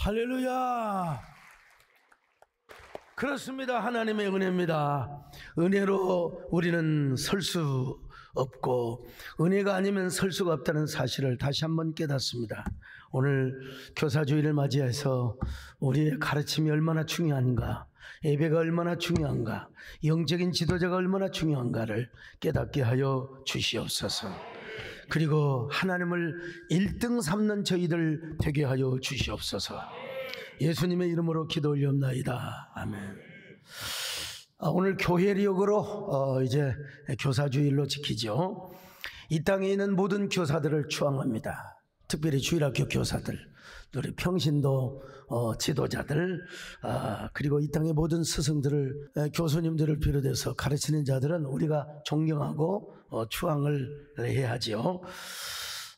할렐루야. 그렇습니다. 하나님의 은혜입니다. 은혜로 우리는 설 수 없고 은혜가 아니면 설 수가 없다는 사실을 다시 한번 깨닫습니다. 오늘 교사주일을 맞이해서 우리의 가르침이 얼마나 중요한가, 예배가 얼마나 중요한가, 영적인 지도자가 얼마나 중요한가를 깨닫게 하여 주시옵소서. 그리고 하나님을 1등 삼는 저희들 되게 하여 주시옵소서. 예수님의 이름으로 기도 올리옵나이다. 아멘. 오늘 교회력으로 이제 교사주일로 지키죠. 이 땅에 있는 모든 교사들을 추앙합니다. 특별히 주일학교 교사들, 우리 평신도 지도자들, 그리고 이 땅의 모든 스승들을, 교수님들을 비롯해서 가르치는 자들은 우리가 존경하고 추앙을 해야죠.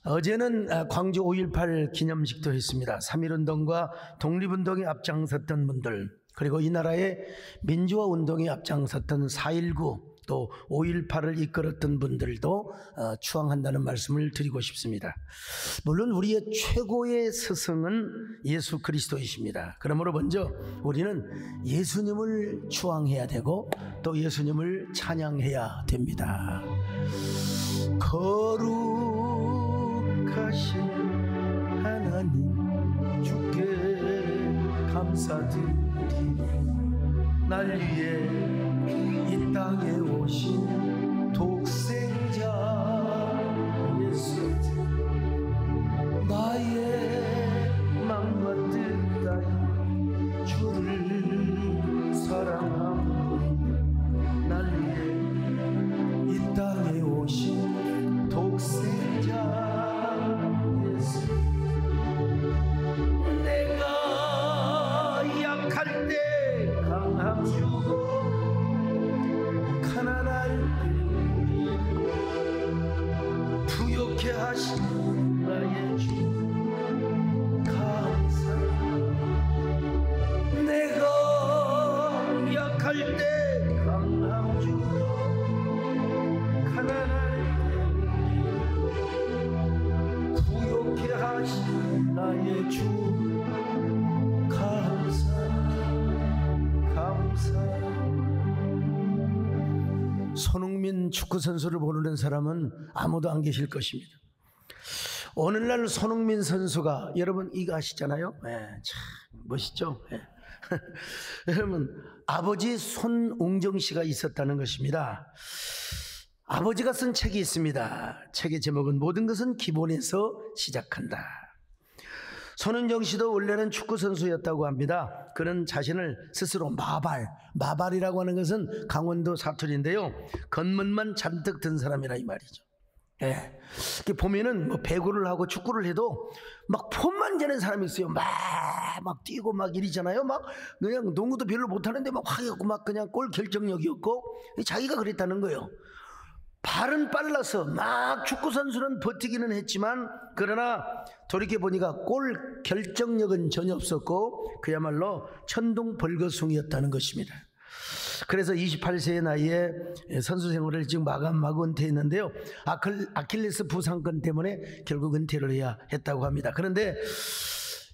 어제는 광주 5.18 기념식도 했습니다. 3.1운동과 독립운동에 앞장섰던 분들, 그리고 이 나라의 민주화 운동에 앞장섰던 4.19 또 5.18을 이끌었던 분들도 추앙한다는 말씀을 드리고 싶습니다. 물론 우리의 최고의 스승은 예수 그리스도이십니다. 그러므로 먼저 우리는 예수님을 추앙해야 되고 또 예수님을 찬양해야 됩니다. 거룩하신 하나님 주께 감사드리니 날 위해 이 땅에 오신 독생자 예수, 나의 맘과 뜻 따라 주를 사랑합니다. 날 위해 이 땅에 오신 독생자 예수, 내가 약할 때 강함 주고 가난할 때 부욕해 하신 나의 주 감사합니다. 내가 약할 때 강함 주고 가난할 때 부욕해 하신 나의 주 감사합니다. 손흥민 축구선수를 모르는 사람은 아무도 안 계실 것입니다. 오늘날 손흥민 선수가, 여러분 이거 아시잖아요? 참 멋있죠? 여러분, 아버지 손웅정 씨가 있었다는 것입니다. 아버지가 쓴 책이 있습니다. 책의 제목은 모든 것은 기본에서 시작한다. 손흥정 씨도 원래는 축구선수였다고 합니다. 그는 자신을 스스로 마발이라고 하는 것은 강원도 사투리인데요, 건물만 잔뜩 든 사람이라 이 말이죠. 보면은 뭐 배구를 하고 축구를 해도 막 폼만 재는 사람이 있어요. 막 뛰고 막 이러잖아요. 막 그냥 농구도 별로 못하는데 막 화이고 막 그냥 골 결정력이 없고, 자기가 그랬다는 거예요. 발은 빨라서 막 축구선수는 버티기는 했지만, 그러나 돌이켜보니까 골 결정력은 전혀 없었고 그야말로 천둥벌거숭이였다는 것입니다. 그래서 28세의 나이에 선수 생활을 지금 마감하고 은퇴했는데요, 아킬레스 부상근 때문에 결국 은퇴를 해야 했다고 합니다. 그런데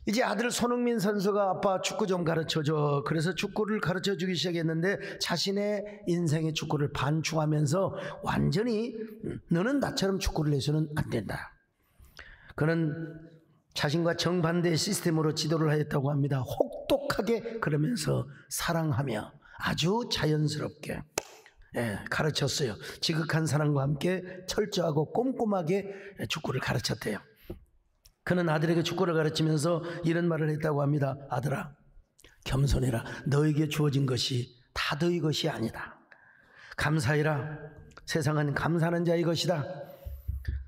이제 아들 손흥민 선수가 아빠 축구 좀 가르쳐줘, 그래서 축구를 가르쳐주기 시작했는데 자신의 인생의 축구를 반추하면서 완전히 너는 나처럼 축구를 해서는 안 된다. 그는 자신과 정반대의 시스템으로 지도를 하였다고 합니다. 혹독하게 그러면서 사랑하며 아주 자연스럽게 가르쳤어요. 지극한 사랑과 함께 철저하고 꼼꼼하게 축구를 가르쳤대요. 그는 아들에게 축구를 가르치면서 이런 말을 했다고 합니다. 아들아, 겸손해라. 너에게 주어진 것이 다 너의 것이 아니다. 감사해라. 세상은 감사하는 자의 것이다.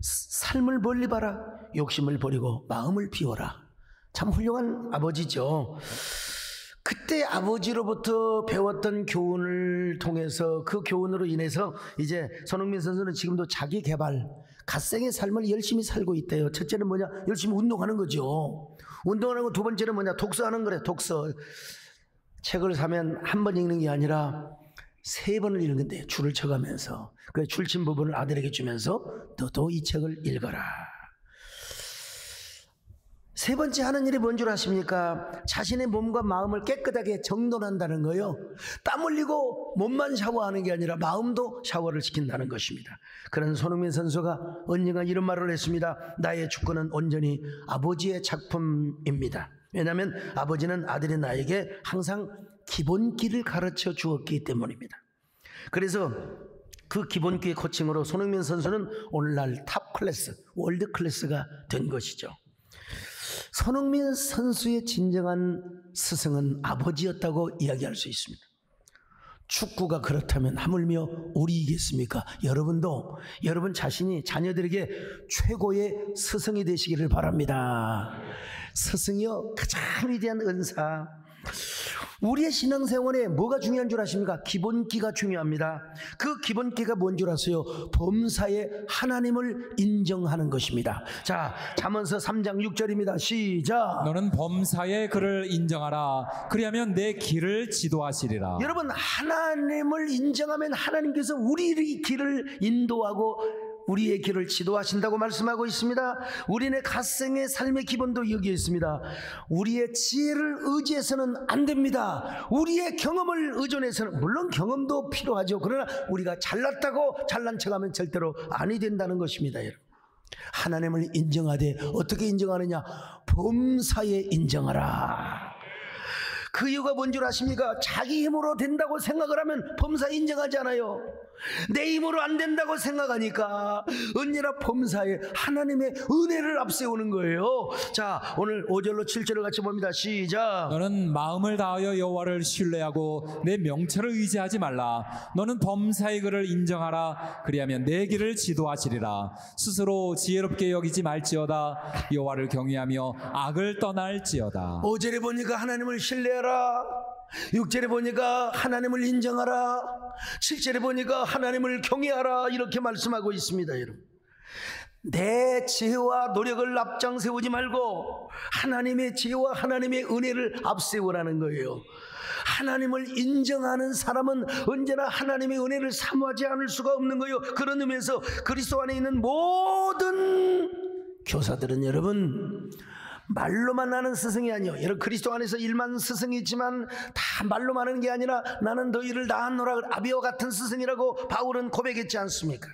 삶을 멀리 봐라. 욕심을 버리고 마음을 비워라. 참 훌륭한 아버지죠. 그때 아버지로부터 배웠던 교훈을 통해서, 그 교훈으로 인해서 이제 손흥민 선수는 지금도 자기 개발, 갓생의 삶을 열심히 살고 있대요. 첫째는 뭐냐? 열심히 운동하는 거죠. 운동하는 거. 두 번째는 뭐냐? 독서하는 거래. 독서. 책을 사면 한 번 읽는 게 아니라 3번을 읽는데, 줄을 쳐가면서. 그 줄친 부분을 아들에게 주면서 너도 이 책을 읽어라. 세 번째 하는 일이 뭔 줄 아십니까? 자신의 몸과 마음을 깨끗하게 정돈한다는 거예요. 땀 흘리고 몸만 샤워하는 게 아니라 마음도 샤워를 시킨다는 것입니다. 그런 손흥민 선수가 언젠가 이런 말을 했습니다. 나의 축구는 온전히 아버지의 작품입니다. 왜냐하면 아버지는 아들이 나에게 항상 기본기를 가르쳐 주었기 때문입니다. 그래서 그 기본기의 코칭으로 손흥민 선수는 오늘날 탑 클래스, 월드 클래스가 된 것이죠. 손흥민 선수의 진정한 스승은 아버지였다고 이야기할 수 있습니다. 축구가 그렇다면 하물며 우리이겠습니까? 여러분도 여러분 자신이 자녀들에게 최고의 스승이 되시기를 바랍니다. 스승이요, 가장 위대한 은사. 우리의 신앙생활에 뭐가 중요한 줄 아십니까? 기본기가 중요합니다. 그 기본기가 뭔 줄 아세요? 범사에 하나님을 인정하는 것입니다. 자, 잠언서 3장 6절입니다. 시작. 너는 범사에 그를 인정하라. 그리하면 내 길을 지도하시리라. 여러분, 하나님을 인정하면 하나님께서 우리의 길을 인도하고 우리의 길을 지도하신다고 말씀하고 있습니다. 우리네 갓생의 삶의 기본도 여기에 있습니다. 우리의 지혜를 의지해서는 안 됩니다. 우리의 경험을 의존해서는, 물론 경험도 필요하죠. 그러나 우리가 잘났다고 잘난 척하면 절대로 아니 된다는 것입니다. 여러분, 하나님을 인정하되 어떻게 인정하느냐? 범사에 인정하라. 그 이유가 뭔 줄 아십니까? 자기 힘으로 된다고 생각을 하면 범사에 인정하지 않아요. 내 힘으로 안 된다고 생각하니까 언제나 범사에 하나님의 은혜를 앞세우는 거예요. 자, 오늘 5절로 7절을 같이 봅니다. 시작. 너는 마음을 다하여 여호와를 신뢰하고 내 명철을 의지하지 말라. 너는 범사의 그를 인정하라. 그리하면 내 길을 지도하시리라. 스스로 지혜롭게 여기지 말지어다. 여호와를 경외하며 악을 떠날지어다. 5절에 보니까 하나님을 신뢰하라, 6절에 보니까 하나님을 인정하라, 7절에 보니까 하나님을 경외하라, 이렇게 말씀하고 있습니다. 여러분, 내 지혜와 노력을 앞장세우지 말고 하나님의 지혜와 하나님의 은혜를 앞세우라는 거예요. 하나님을 인정하는 사람은 언제나 하나님의 은혜를 사모하지 않을 수가 없는 거예요. 그런 의미에서 그리스도 안에 있는 모든 교사들은 여러분, 말로만 하는 스승이 아니요, 여러분, 그리스도 안에서 일만 스승이지만 다 말로만 하는 게 아니라 나는 너희를 낳았노라, 아비와 같은 스승이라고 바울은 고백했지 않습니까?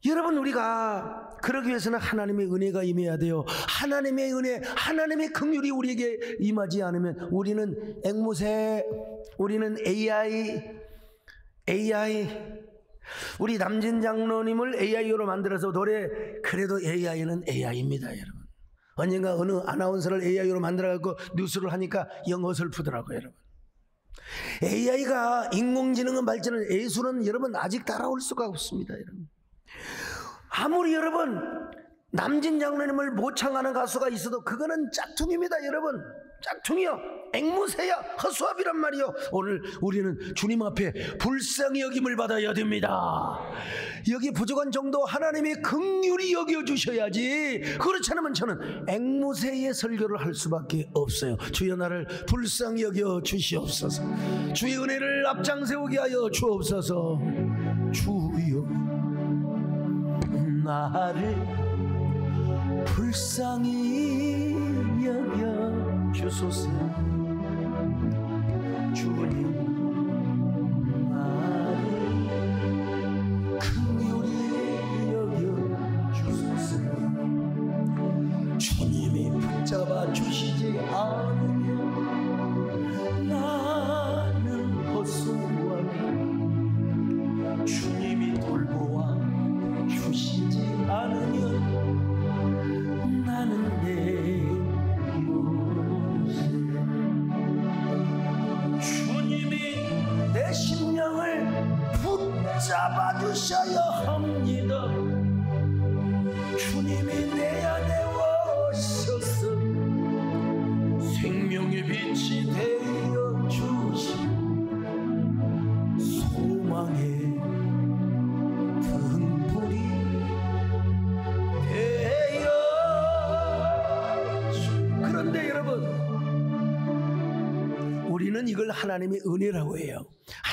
여러분, 우리가 그러기 위해서는 하나님의 은혜가 임해야 돼요. 하나님의 은혜, 하나님의 긍휼이 우리에게 임하지 않으면 우리는 앵무새, 우리는 AI, 우리 남진 장로님을 AI로 만들어서 노래, 그래도 AI는 AI입니다. 여러분, 언젠가 어느 아나운서를 AI로 만들어갖고 뉴스를 하니까 영어 슬프더라고요. 여러분, AI가 인공지능의 발전은, 예술은 여러분 아직 따라올 수가 없습니다. 여러분, 아무리 여러분 남진 장로님을 모창하는 가수가 있어도 그거는 짝퉁입니다. 여러분, 짝퉁이요, 앵무새야, 허수아비란 말이요. 오늘 우리는 주님 앞에 불쌍히 여김을 받아야 됩니다. 여기 부족한 정도 하나님의 긍휼히 여겨주셔야지, 그렇지 않으면 저는 앵무새의 설교를 할 수밖에 없어요. 주여 나를 불쌍히 여겨 주시옵소서. 주의 은혜를 앞장세우게 하여 주옵소서. 주여 나를 불쌍히 여겨 주소서. 주님 나를 긍휼히 여겨 주소서. 주님이 붙잡아 주시지 않으면 나는 헛수고하리. 주님이 돌보아 주시지 않으면 나는 내 모습. 주님이 내 심령을 붙잡아 주셔야 합니다. 주님이 내 안에 오셔서 생명의 빛이 되어 주시고 소망의 우리는 이걸 하나님의 은혜라고 해요.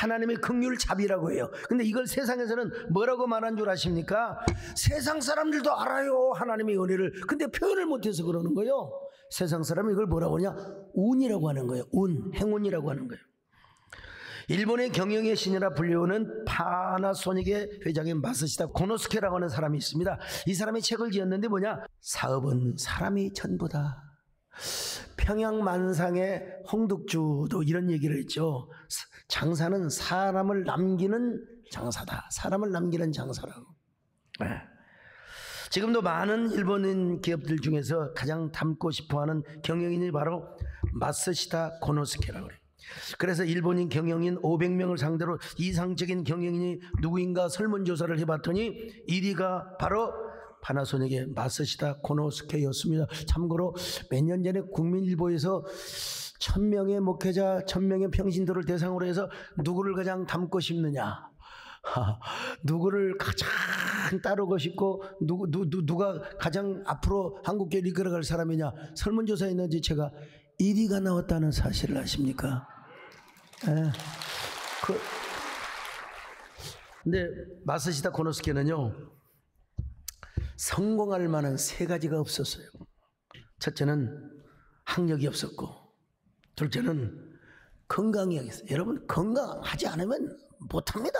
하나님의 긍휼 자비라고 해요. 근데 이걸 세상에서는 뭐라고 말한 줄 아십니까? 세상 사람들도 알아요, 하나님의 은혜를. 근데 표현을 못해서 그러는 거예요. 세상 사람이 이걸 뭐라고 하냐? 운이라고 하는 거예요. 운, 행운이라고 하는 거예요. 일본의 경영의 신이라 불리우는 파나소닉의 회장인 마사시다 고노스케라고 하는 사람이 있습니다. 이 사람이 책을 지었는데 뭐냐? 사업은 사람이 전부다. 평양만상의 홍득주도 이런 얘기를 했죠. 장사는 사람을 남기는 장사다. 사람을 남기는 장사라고. 지금도 많은 일본인 기업들 중에서 가장 닮고 싶어하는 경영인이 바로 마사시다 고노스케라고 그래요. 그래서 일본인 경영인 500명을 상대로 이상적인 경영인이 누구인가 설문조사를 해봤더니 1위가 바로 파나소닉의 마사시다 고노스케였습니다. 참고로 몇 년 전에 국민일보에서 1000명의 목회자, 1000명의 평신도를 대상으로 해서 누구를 가장 닮고 싶느냐, 누구를 가장 따르고 싶고 누가 가장 앞으로 한국교회를 이끌어갈 사람이냐 설문조사에 있는지 제가 1위가 나왔다는 사실을 아십니까? 근데 마사시다 고노스케는요, 성공할 만한 세 가지가 없었어요. 첫째는 학력이 없었고, 둘째는 건강이 없었어요. 여러분, 건강하지 않으면 못합니다.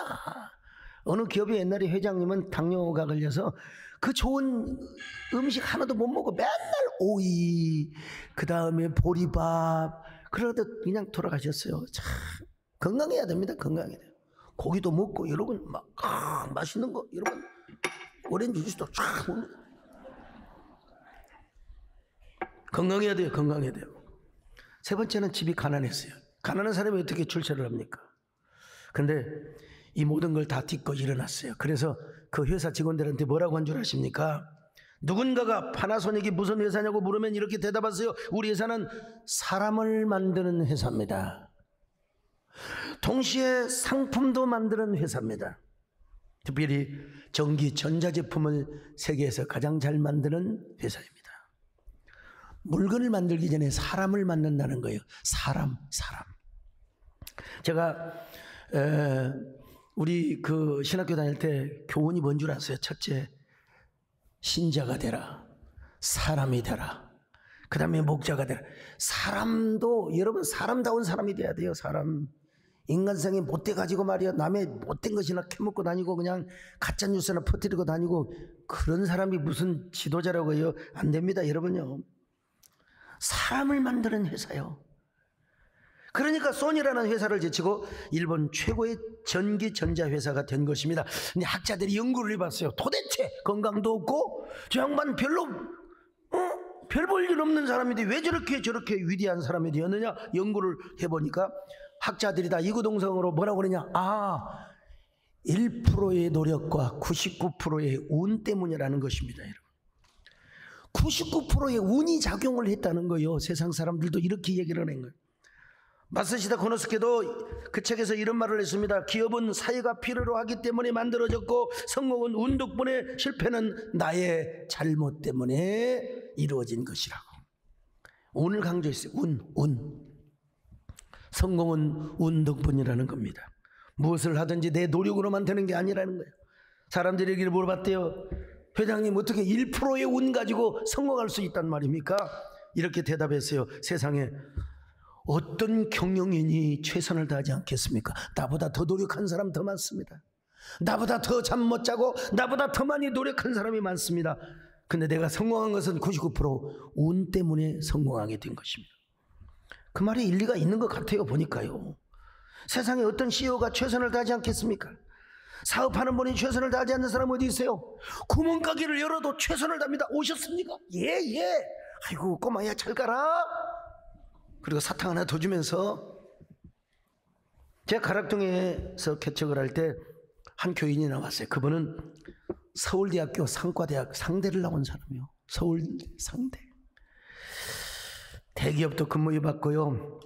어느 기업의 옛날에 회장님은 당뇨가 걸려서 그 좋은 음식 하나도 못 먹고 맨날 오이, 그 다음에 보리밥, 그러다 그냥 돌아가셨어요. 참 건강해야 됩니다. 건강해야 돼요. 고기도 먹고 여러분 막 맛있는 거 여러분 오렌지 주스도 쫙 먹는 거. 건강해야 돼요. 건강해야 돼요. 세 번째는 집이 가난했어요. 가난한 사람이 어떻게 출세를 합니까? 근데 이 모든 걸 다 딛고 일어났어요. 그래서 그 회사 직원들한테 뭐라고 한 줄 아십니까? 누군가가 파나소닉이 무슨 회사냐고 물으면 이렇게 대답하세요. 우리 회사는 사람을 만드는 회사입니다. 동시에 상품도 만드는 회사입니다. 특별히 전기, 전자제품을 세계에서 가장 잘 만드는 회사입니다. 물건을 만들기 전에 사람을 만든다는 거예요. 사람. 제가 우리 그 신학교 다닐 때 교훈이 뭔 줄 아세요? 첫째, 신자가 되라. 사람이 되라. 그 다음에 목자가 되라. 사람도 여러분 사람다운 사람이 돼야 돼요. 사람. 인간성이 못돼 가지고 말이야 남의 못된 것이나 캐먹고 다니고 그냥 가짜 뉴스나 퍼뜨리고 다니고 그런 사람이 무슨 지도자라고 해요? 안 됩니다. 여러분요. 사람을 만드는 회사요. 그러니까 소니라는 회사를 제치고 일본 최고의 전기 전자 회사가 된 것입니다. 근데 학자들이 연구를 해봤어요. 도대체 건강도 없고 저 양반 별로 별 볼 일 없는 사람인데 왜 저렇게 위대한 사람이 되었느냐 연구를 해보니까 학자들이 다 이구동성으로 뭐라고 그러냐, 1%의 노력과 99%의 운 때문이라는 것입니다. 여러분. 99%의 운이 작용을 했다는 거예요. 세상 사람들도 이렇게 얘기를 하는 거예요. 마사시다 고노스케도 그 책에서 이런 말을 했습니다. 기업은 사회가 필요로 하기 때문에 만들어졌고 성공은 운 덕분에, 실패는 나의 잘못 때문에 이루어진 것이라고. 운을 강조했어요. 운. 성공은 운 덕분이라는 겁니다. 무엇을 하든지 내 노력으로만 되는 게 아니라는 거예요. 사람들이 얘기를 물어봤대요. 회장님 어떻게 1%의 운 가지고 성공할 수 있단 말입니까? 이렇게 대답했어요. 세상에 어떤 경영인이 최선을 다하지 않겠습니까? 나보다 더 노력한 사람 더 많습니다. 나보다 더 잠 못 자고 나보다 더 많이 노력한 사람이 많습니다. 근데 내가 성공한 것은 99% 운 때문에 성공하게 된 것입니다. 그 말에 일리가 있는 것 같아요. 보니까요. 세상에 어떤 CEO가 최선을 다하지 않겠습니까? 사업하는 분이 최선을 다하지 않는 사람 어디 있어요? 구멍가게를 열어도 최선을 다합니다. 오셨습니까? 예. 아이고 꼬마야 잘 가라. 그리고 사탕 하나 더 주면서, 제가 가락동에서 개척을 할 때 한 교인이 나왔어요. 그분은 서울대학교 상과대학 상대를 나온 사람이요. 서울대 상대. 대기업도 근무해봤고요.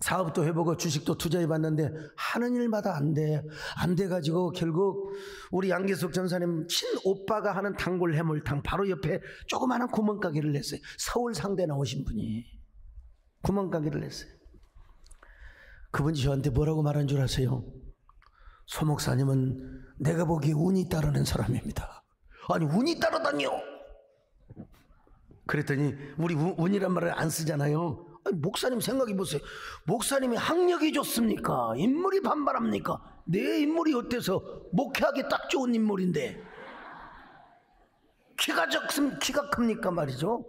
사업도 해보고 주식도 투자해봤는데 하는 일마다 안 돼가지고 결국 우리 양계숙 전사님 친오빠가 하는 단골 해물탕 바로 옆에 조그마한 구멍가게를 냈어요. 서울 상대 나오신 분이 구멍가게를 냈어요. 그분이 저한테 뭐라고 말한 줄 아세요? 소 목사님은 내가 보기에 운이 따르는 사람입니다. 아니 운이 따르다니요? 그랬더니 우리 운이란 말을 안 쓰잖아요. 아니, 목사님 생각해 보세요. 목사님이 학력이 좋습니까? 인물이 반반합니까? 내 인물이 어때서 목회하기 딱 좋은 인물인데 키가 큽니까 말이죠.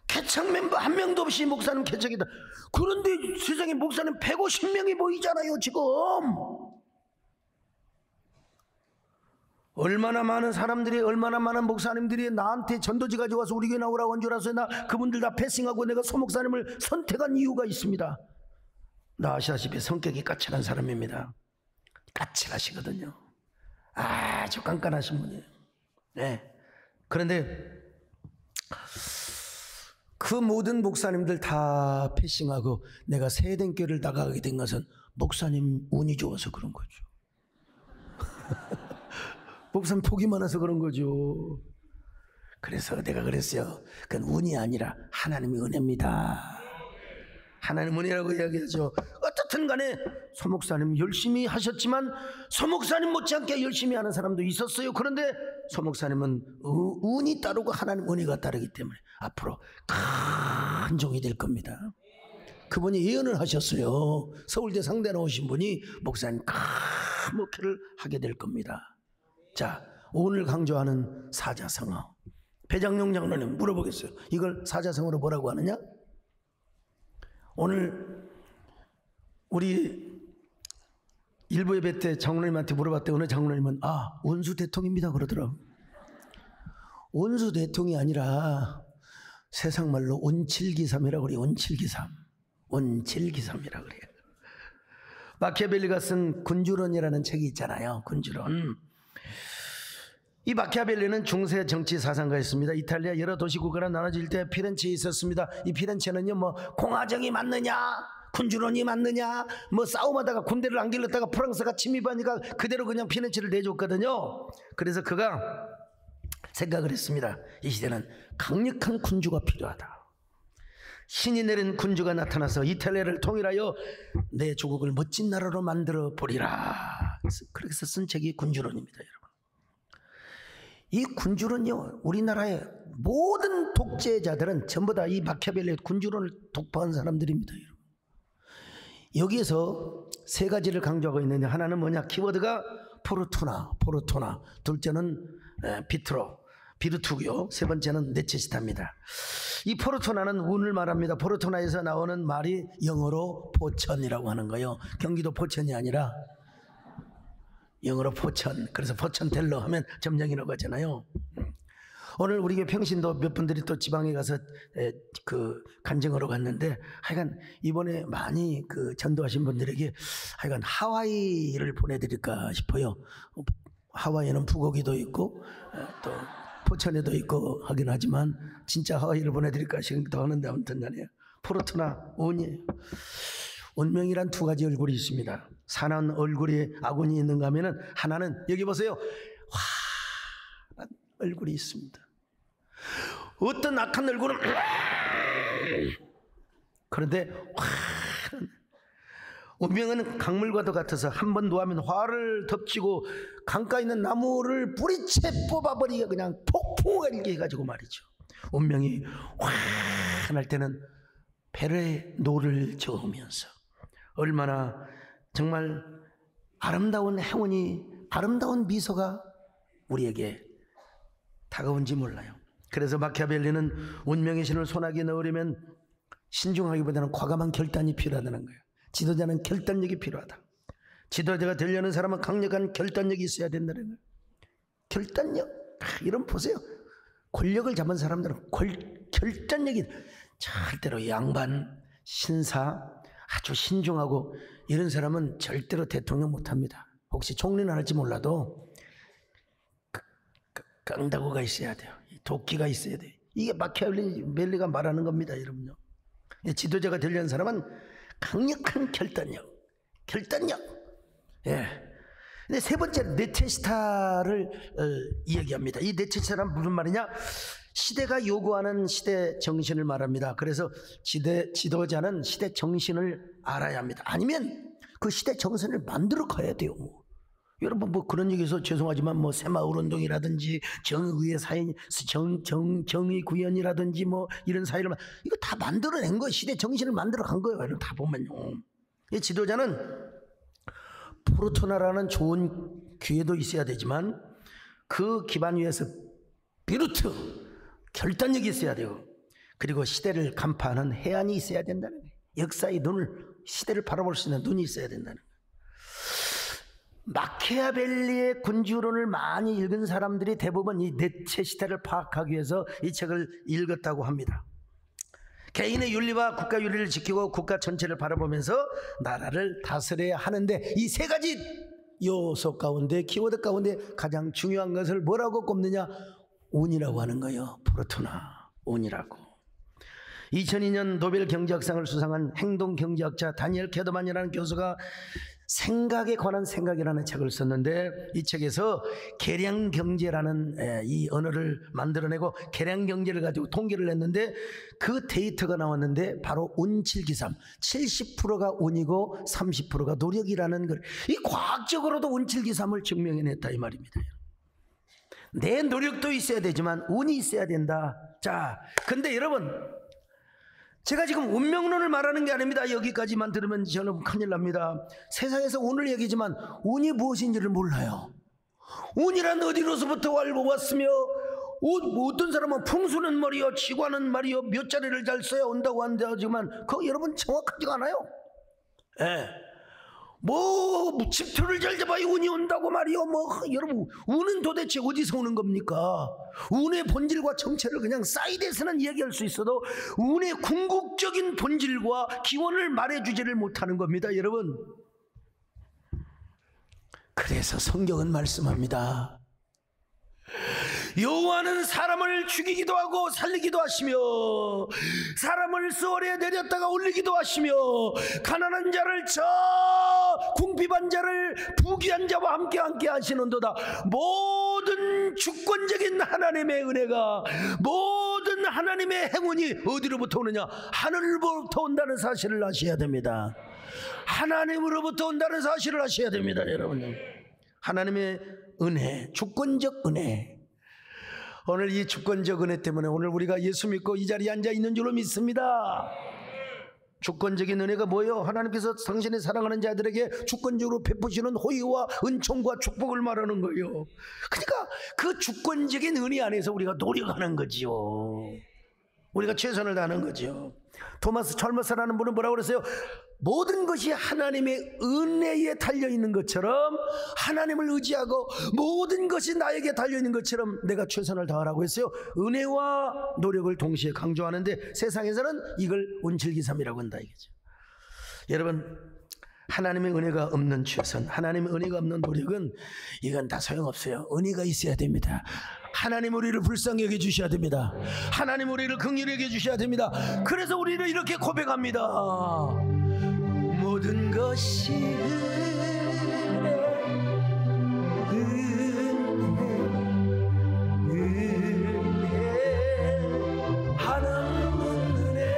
개척 멤버 한 명도 없이 목사님 개척이다. 그런데 세상에 목사님 150명이 보이잖아요 지금. 얼마나 많은 사람들이, 얼마나 많은 목사님들이 나한테 전도지 가지고 와서 우리 교회 나오라고 한 줄 알아서 나 그분들 다 패싱하고 내가 소 목사님을 선택한 이유가 있습니다. 나 아시다시피 성격이 까칠한 사람입니다. 까칠하시거든요. 아주 깐깐하신 분이에요. 네. 그런데 그 모든 목사님들 다 패싱하고 내가 세대교를 나가게 된 것은 목사님 운이 좋아서 그런 거죠. 목사님 복이 많아서 그런 거죠. 그래서 내가 그랬어요. 그건 운이 아니라 하나님의 은혜입니다. 하나님 은혜라고 이야기하죠. 어떻든 간에 소 목사님 열심히 하셨지만 소 목사님 못지않게 열심히 하는 사람도 있었어요. 그런데 소 목사님은 운이 따르고 하나님 은혜가 따르기 때문에 앞으로 큰 종이 될 겁니다. 그분이 예언을 하셨어요. 서울대 상대 나오신 분이 목사님 큰 목회를 하게 될 겁니다. 자, 오늘 강조하는 사자성어. 배장용 장로님 물어보겠어요. 이걸 사자성어로 뭐라고 하느냐? 오늘 우리 일부 예배 때 장로님한테 물어봤더니 어느 장로님은 원수 대통입니다 그러더라고요. 원수 대통이 아니라 세상 말로 온칠기삼이라고 그래요. 온칠기삼이라고 그래요. 마키아벨리가 쓴 군주론이라는 책이 있잖아요. 군주론. 이 마키아벨리는 중세 정치 사상가였습니다. 이탈리아 여러 도시국가로 나눠질 때 피렌체에 있었습니다. 이 피렌체는요, 뭐 공화정이 맞느냐, 군주론이 맞느냐, 뭐 싸움하다가 군대를 안 길렀다가 프랑스가 침입하니까 그대로 그냥 피렌체를 내줬거든요. 그래서 그가 생각을 했습니다. 이 시대는 강력한 군주가 필요하다. 신이 내린 군주가 나타나서 이탈리아를 통일하여 내 조국을 멋진 나라로 만들어 보리라. 그래서 쓴 책이 군주론입니다, 여러분. 이 군주론요, 우리나라의 모든 독재자들은 전부 다 이 마키아벨리의 군주론을 독파한 사람들입니다, 여러분. 여기에서 세 가지를 강조하고 있는데 하나는 뭐냐? 키워드가 포르투나. 둘째는 비르투고요. 세 번째는 네체시타입니다. 이 포르투나는 운을 말합니다. 포르투나에서 나오는 말이 영어로 포천이라고 하는 거예요. 경기도 포천이 아니라 영어로 포천. 그래서 포천텔러 하면 점령이라고 하잖아요. 오늘 우리 교회 평신도 몇 분들이 또 지방에 가서 그 간증하러 갔는데 하여간 이번에 많이 그 전도하신 분들에게 하여간 하와이를 보내드릴까 싶어요. 하와이에는 부고기도 있고 또 포천에도 있고 하긴 하지만 진짜 하와이를 보내드릴까 싶기도 하는데 아무튼 간에 포르투나 운이에요. 운명이란 두 가지 얼굴이 있습니다. 사나운 얼굴에 아군이 있는가 하면은 하나는 여기 보세요. 화한 얼굴이 있습니다. 어떤 악한 얼굴은 그런데 화한 운명은 강물과도 같아서 한 번 노하면 화를 덮치고 강가에 있는 나무를 뿌리채 뽑아버리게 그냥 폭풍을 해가지고 말이죠. 운명이 화할 때는 배려의 노를 저으면서 얼마나 정말 아름다운 행운이, 아름다운 미소가 우리에게 다가온지 몰라요. 그래서 마키아벨리는 운명의 신을 손아귀에 넣으려면 신중하기보다는 과감한 결단이 필요하다는 거예요. 지도자는 결단력이 필요하다. 지도자가 되려는 사람은 강력한 결단력이 있어야 된다는 거예요. 결단력. 이런 보세요. 권력을 잡은 사람들은 결단력이 절대로 양반, 신사, 아주 신중하고 이런 사람은 절대로 대통령 못합니다. 혹시 총리는 할지 몰라도 깡다구가 있어야 돼요. 도끼가 있어야 돼요. 이게 마키아벨리가 말하는 겁니다, 여러분요. 지도자가 되려는 사람은 강력한 결단력. 예. 근데 세 번째 네체시타를 이야기합니다. 이 네체시타는 무슨 말이냐? 시대가 요구하는 시대 정신을 말합니다. 그래서 지도자는 시대 정신을 알아야 합니다. 아니면 그 시대 정신을 만들어 가야 돼요. 여러분 뭐 그런 얘기해서 죄송하지만 뭐 새마을운동이라든지 정의구현 사회 정의구현이라든지 뭐 이런 사회를 이거 다 만들어낸 거예요. 시대 정신을 만들어 간 거예요. 여러분 다 보면요. 이 지도자는 포르투나라는 좋은 기회도 있어야 되지만 그 기반 위에서 비루트 결단력이 있어야 되고 그리고 시대를 간파하는 해안이 있어야 된다는 거예요. 역사의 눈을 시대를 바라볼 수 있는 눈이 있어야 된다는 거예요. 마키아벨리의 군주론을 많이 읽은 사람들이 대부분 이 넷째 시대를 파악하기 위해서 이 책을 읽었다고 합니다. 개인의 윤리와 국가 윤리를 지키고 국가 전체를 바라보면서 나라를 다스려야 하는데 이 세 가지 요소 가운데 키워드 가운데 가장 중요한 것을 뭐라고 꼽느냐? 운이라고 하는 거예요. 포르투나 운이라고. 2002년 노벨 경제학상을 수상한 행동경제학자 다니엘 캐더만이라는 교수가 생각에 관한 생각이라는 책을 썼는데 이 책에서 계량경제라는 이 언어를 만들어내고 계량경제를 가지고 통계를 냈는데 그 데이터가 나왔는데 바로 운칠기삼 70%가 운이고 30%가 노력이라는 걸 이 과학적으로도 운칠기삼을 증명해냈다 이 말입니다. 내 노력도 있어야 되지만 운이 있어야 된다. 자, 근데 여러분 제가 지금 운명론을 말하는 게 아닙니다. 여기까지만 들으면 저는 큰일 납니다. 세상에서 운을 얘기지만 운이 무엇인지를 몰라요. 운이란 어디로서부터 알고 왔으며 어떤 사람은 풍수는 말이요 지관은 말이요 몇 자리를 잘 써야 온다고 한다지만 그거 여러분 정확하지가 않아요. 예. 뭐 집터를 잘 잡아야 운이 온다고 말이요. 뭐 여러분 운은 도대체 어디서 오는 겁니까? 운의 본질과 정체를 그냥 사이드에서는 얘기할 수 있어도 운의 궁극적인 본질과 기원을 말해주지를 못하는 겁니다, 여러분. 그래서 성경은 말씀합니다. 여호와는 사람을 죽이기도 하고 살리기도 하시며 사람을 수월에 내렸다가 올리기도 하시며 가난한 자를 저 궁핍한 자를 부귀한 자와 함께 하시는도다. 모든 주권적인 하나님의 은혜가 모든 하나님의 행운이 어디로부터 오느냐? 하늘로부터 온다는 사실을 아셔야 됩니다. 하나님으로부터 온다는 사실을 아셔야 됩니다, 여러분. 하나님의 은혜, 주권적 은혜. 오늘 이 주권적 은혜 때문에 오늘 우리가 예수 믿고 이 자리에 앉아 있는 줄로 믿습니다. 주권적인 은혜가 뭐예요? 하나님께서 당신의 사랑하는 자들에게 주권적으로 베푸시는 호의와 은총과 축복을 말하는 거예요. 그러니까 그 주권적인 은혜 안에서 우리가 노력하는 거지요. 우리가 최선을 다하는 거죠. 토마스 찰머스라는 분은 뭐라고 그랬어요? 모든 것이 하나님의 은혜에 달려있는 것처럼 하나님을 의지하고 모든 것이 나에게 달려있는 것처럼 내가 최선을 다하라고 했어요. 은혜와 노력을 동시에 강조하는데 세상에서는 이걸 운칠기삼이라고 한다 이거죠. 여러분 하나님의 은혜가 없는 최선, 하나님의 은혜가 없는 노력은 이건 다 소용없어요. 은혜가 있어야 됩니다. 하나님 우리를 불쌍히 여겨 주셔야 됩니다. 하나님 우리를 긍휼히 여겨 주셔야 됩니다. 그래서 우리는 이렇게 고백합니다. 모든 것이 은혜 하나님은 은혜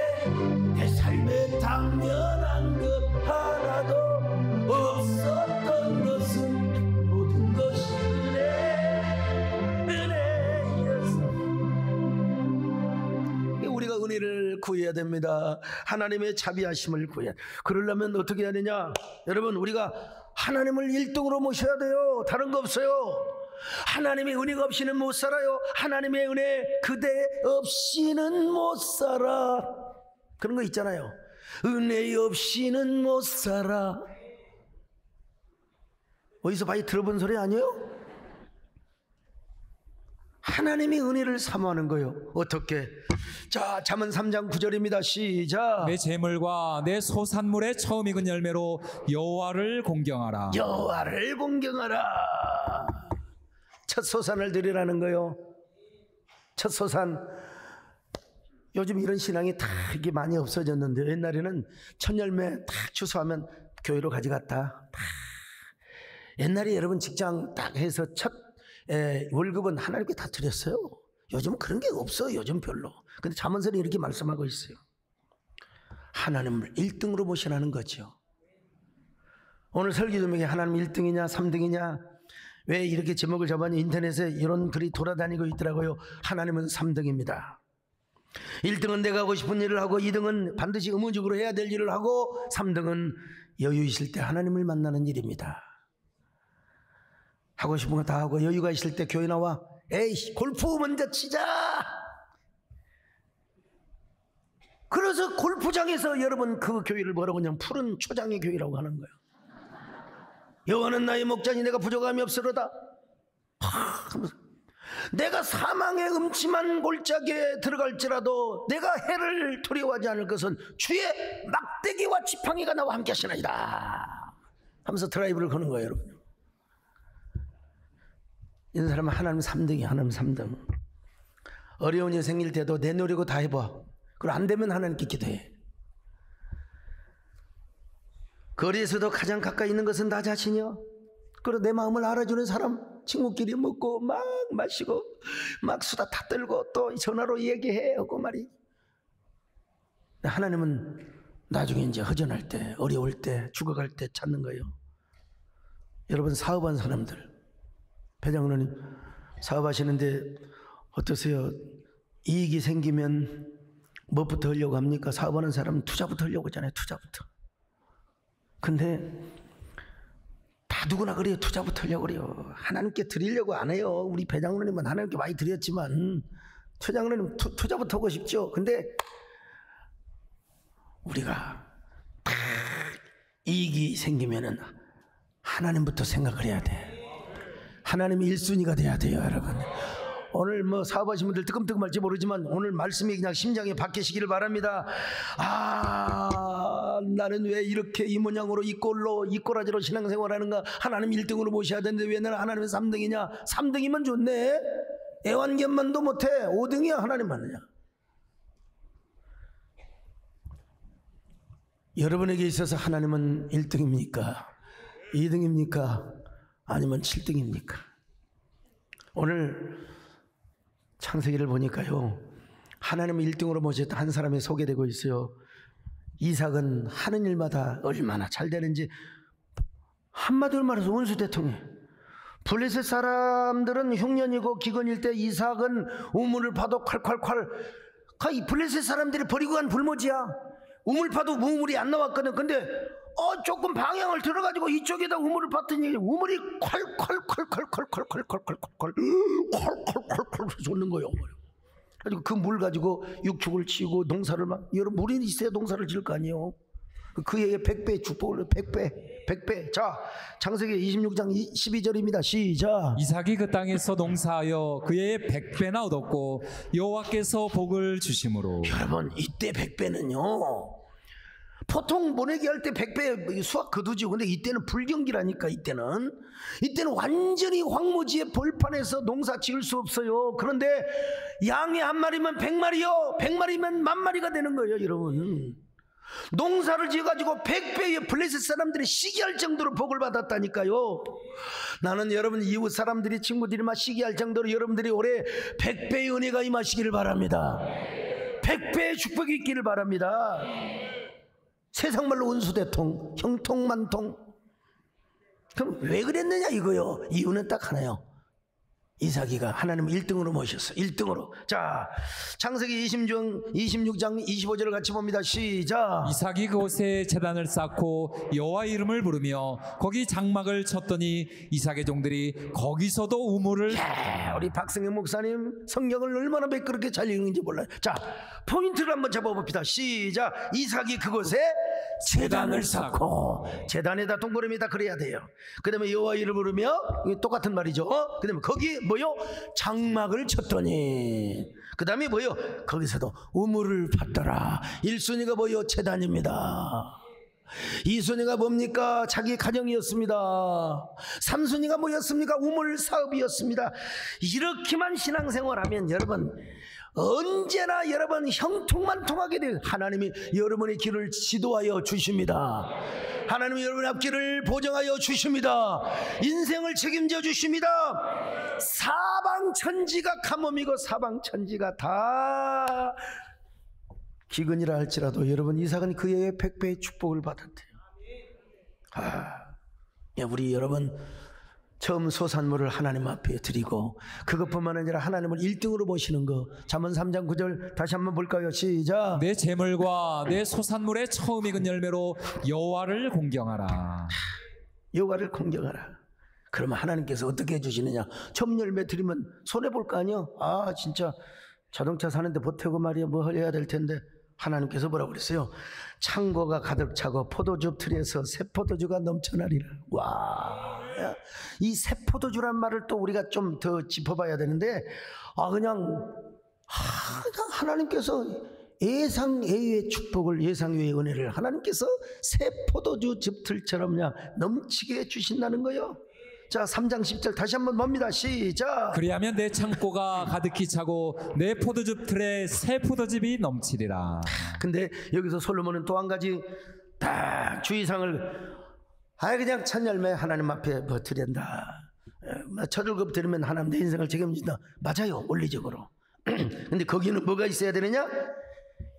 내 삶에 당연한 것 하나도 없었던 것은 모든 것이 은혜였어. 우리가 은혜를 구해야 됩니다. 하나님의 자비하심을 구해야. 그러려면 어떻게 해야 되냐? 여러분 우리가 하나님을 1등으로 모셔야 돼요. 다른 거 없어요. 하나님의 은혜가 없이는 못 살아요. 하나님의 은혜 그대 없이는 못 살아. 그런 거 있잖아요. 은혜 없이는 못 살아. 어디서 많이 들어본 소리 아니에요? 하나님의 은혜를 사모하는 거예요. 어떻게? 자, 잠언 3장 9절입니다. 시작. 내 재물과 내 소산물의 처음 익은 열매로 여호와를 공경하라. 여호와를 공경하라. 첫 소산을 드리라는 거예요. 첫 소산. 요즘 이런 신앙이 다 이게 많이 없어졌는데 옛날에는 첫 열매 딱 추수하면 교회로 가져갔다. 옛날에 여러분 직장 딱 해서 첫 월급은 하나님께 다 드렸어요. 요즘은 그런 게 없어요. 요즘 별로. 근데 잠언서는 이렇게 말씀하고 있어요. 하나님을 1등으로 모시라는 거죠. 오늘 설교 제목이 하나님 1등이냐 3등이냐, 왜 이렇게 제목을 잡았냐, 인터넷에 이런 글이 돌아다니고 있더라고요. 하나님은 3등입니다. 1등은 내가 하고 싶은 일을 하고, 2등은 반드시 의무적으로 해야 될 일을 하고, 3등은 여유 있을 때 하나님을 만나는 일입니다. 하고 싶은 거 다 하고 여유가 있을 때 교회 나와, 에이 골프 먼저 치자. 그래서 골프장에서 여러분 그 교회를 뭐라고 그냥 푸른 초장의 교회라고 하는 거예요. 여호와는 나의 목자니 내가 부족함이 없으로다. 내가 사망의 음침한 골짜기에 들어갈지라도 내가 해를 두려워하지 않을 것은 주의 막대기와 지팡이가 나와 함께 하시나이다 하면서 드라이브를 거는 거예요. 여러분, 이런 사람은 하나님 3등이 하나님 3등. 어려운 일 생길 때도 내 노력으로 다 해봐. 그럼 안 되면 하나님께 기도해. 거리에서도 가장 가까이 있는 것은 나 자신이요. 그리고 내 마음을 알아주는 사람, 친구끼리 먹고 막 마시고 막 수다 다 떨고 또 전화로 얘기해 하고 말이. 하나님은 나중에 이제 허전할 때, 어려울 때, 죽어갈 때 찾는 거예요. 여러분, 사업한 사람들, 배장로님 사업하시는데 어떠세요? 이익이 생기면 무엇부터 하려고 합니까? 사업하는 사람은 투자부터 하려고 하잖아요. 투자부터. 근데 다 누구나 그래요. 투자부터 하려고 그래요. 하나님께 드리려고 안 해요. 우리 배장로님은 하나님께 많이 드렸지만 최장로님 투자부터 하고 싶죠. 근데 우리가 다 이익이 생기면은 하나님부터 생각을 해야 돼. 하나님이 1순위가 돼야 돼요, 여러분. 오늘 뭐 사업하신 분들 뜨끔뜨끔할지 모르지만 오늘 말씀이 그냥 심장에 박히시기를 바랍니다. 나는 왜 이렇게 이 모양으로 이 꼬라지로 신앙생활하는가? 하나님 1등으로 모셔야 되는데 왜 나는 하나님은 3등이냐? 3등이면 좋네. 애완견만도 못해. 5등이야 하나님 만느냐? 여러분에게 있어서 하나님은 1등입니까? 2등입니까? 아니면 7등입니까? 오늘 창세기를 보니까요, 하나님을 1등으로 모셨던 한 사람이 소개되고 있어요. 이삭은 하는 일마다 얼마나 잘 되는지, 한마디로 말해서 원수 대통령. 블레셋 사람들은 흉년이고 기근일 때 이삭은 우물을 파도 콸콸콸. 블레셋 사람들이 버리고 간 불모지야. 우물 파도 우물이 안 나왔거든. 근데 조금 방향을 들어가지고 이쪽에다 우물을 팠더니 우물이 콸콸콸콸콸콸콸콸콸콸콸콸콸콸콸 솟는 거예요. 그래가지고 그 물 가지고 육축을 치고 농사를 막, 여러분 물이 있어야 농사를 지을 거 아니에요. 그 해에 100배 축복을, 100배. 자, 창세기 26장 12절입니다. 시작. 이삭이 그 땅에서 농사하여 그 해에 100배나 얻었고 여호와께서 복을 주심으로. 여러분, 이때 100배는요, 보통 보내기 할 때 100배 수학 거두죠. 근데 이때는 불경기라니까. 이때는 완전히 황무지의 벌판에서 농사 지을 수 없어요. 그런데 양이 한 마리면 100마리요 100마리면 10,000마리가 되는 거예요. 여러분, 농사를 지어가지고 100배의 블레셋 사람들이 시기할 정도로 복을 받았다니까요. 나는 여러분 이웃 사람들이, 친구들이 막 시기할 정도로 여러분들이 올해 100배의 은혜가 임하시기를 바랍니다. 100배의 축복이 있기를 바랍니다. 세상말로 원수대통, 형통만통. 그럼 왜 그랬느냐 이거요. 이유는 딱 하나요. 이삭이가 하나님을 1등으로 모셨어. 1등으로. 자, 창세기 26장 25절을 같이 봅니다. 시작. 이삭이 그곳에 제단을 쌓고 여호와 이름을 부르며 거기 장막을 쳤더니 이삭의 종들이 거기서도 우물을. 우리 박승현 목사님 성경을 얼마나 매끄럽게 잘 읽는지 몰라요. 자, 포인트를 한번 잡아봅시다. 시작. 이삭이 그곳에 제단을 쌓고, 제단에다 동그라미다 그래야 돼요. 그 다음에 여호와 이름을 부르며, 똑같은 말이죠. 그 다음에 거기 뭐요? 장막을 쳤더니, 그 다음에 뭐요? 거기서도 우물을 팠더라. 1순위가 뭐요? 제단입니다. 2순위가 뭡니까? 자기 가정이었습니다. 3순위가 뭐였습니까? 우물 사업이었습니다. 이렇게만 신앙생활하면 여러분 언제나 여러분 형통만통하게 돼요. 하나님이 여러분의 길을 지도하여 주십니다. 하나님이 여러분의 앞길을 보정하여 주십니다. 인생을 책임져 주십니다. 사방천지가 가뭄이고 사방천지가 다 기근이라 할지라도 여러분 이삭은 그 해에 100배의 축복을 받았대요. 예, 우리 여러분 처음 소산물을 하나님 앞에 드리고 그것뿐만 아니라 하나님을 1등으로 보시는 거. 잠언 3장 9절 다시 한번 볼까요? 시작. 내 재물과 내 소산물의 처음 익은 열매로 여호와를 공경하라. 여호와를 공경하라. 그러면 하나님께서 어떻게 해주시느냐? 처음 열매 드리면 손해볼 거 아니요? 아 진짜 자동차 사는데 보태고 말이야 뭐 해야 될 텐데 하나님께서 뭐라고 그랬어요? 창고가 가득 차고 포도주 틀에서 새 포도주가 넘쳐나리라. 와, 이 새 포도주란 말을 또 우리가 좀 더 짚어봐야 되는데 그냥 하나님께서 예상외의 축복을 예상외의 은혜를 하나님께서 새 포도주 즙틀처럼 그냥 넘치게 해주신다는 거예요. 자 3장 10절 다시 한번 봅니다. 시작. 그리하면 내 창고가 가득히 차고 내 포도즙 틀에 새 포도즙이 넘치리라. 근데 여기서 솔로몬은 또 한 가지 딱 주의사항을 그냥 첫 열매 하나님 앞에 뭐 드린다. 첫월급 드리면 하나님 내 인생을 책임진다. 맞아요 원리적으로. 근데 거기는 뭐가 있어야 되느냐?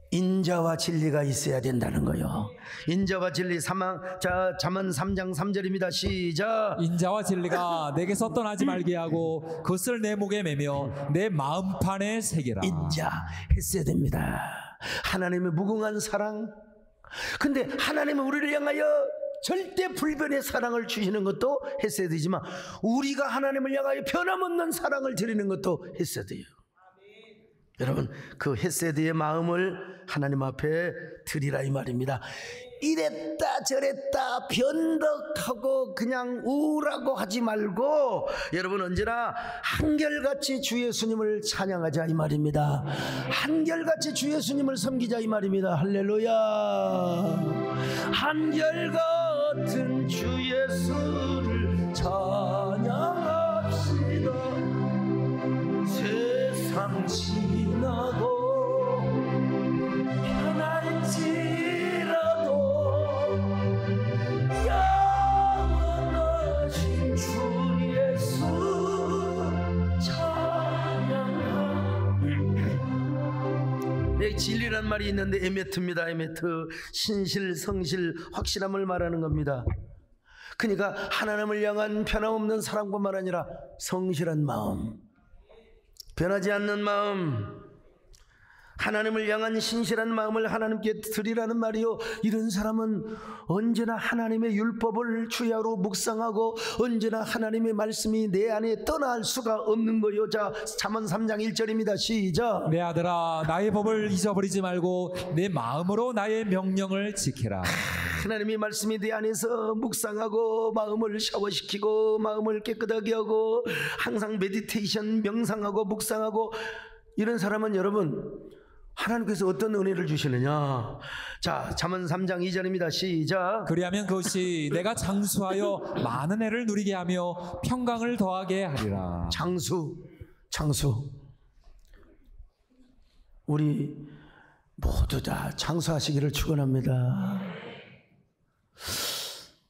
인자와 진리가 있어야 된다는 거예요. 인자와 진리. 잠언 3장 3절입니다. 시작. 인자와 진리가 내게서 떠나지 말게 하고 그것을 내 목에 매며 내 마음판에 새겨라. 인자 했어야 됩니다. 하나님의 무궁한 사랑. 근데 하나님은 우리를 향하여 절대 불변의 사랑을 주시는 것도 했어야 되지만 우리가 하나님을 향하여 변함없는 사랑을 드리는 것도 했어야 돼요. 여러분 그 헤세드의 마음을 하나님 앞에 드리라 이 말입니다. 이랬다 저랬다 변덕하고 그냥 우울하고 하지 말고 여러분 언제나 한결같이 주 예수님을 찬양하자 이 말입니다. 한결같이 주 예수님을 섬기자 이 말입니다. 할렐루야. 한결같은 주 예수를 찬양합시다. 세상 지나고 편할지라도 영원하신 주 예수 찬양하. 네, 진리란 말이 있는데 에메트입니다. 에메트. 신실, 성실, 확실함을 말하는 겁니다. 그러니까 하나님을 향한 변함없는 사랑뿐만 아니라 성실한 마음, 변하지 않는 마음, 하나님을 향한 신실한 마음을 하나님께 드리라는 말이요. 이런 사람은 언제나 하나님의 율법을 주야로 묵상하고 언제나 하나님의 말씀이 내 안에 떠날 수가 없는 거요. 자, 잠언 3장 1절입니다. 시작. 내 아들아 나의 법을 잊어버리지 말고 내 마음으로 나의 명령을 지키라. 하나님의 말씀이 내 안에서 묵상하고 마음을 샤워시키고 마음을 깨끗하게 하고 항상 메디테이션 명상하고 묵상하고 이런 사람은 여러분 하나님께서 어떤 은혜를 주시느냐. 자, 잠언 3장 2절입니다. 시작. 그리하면 그것이 내가 장수하여 많은 애를 누리게 하며 평강을 더하게 하리라. 장수. 우리 모두 다 장수하시기를 축원합니다.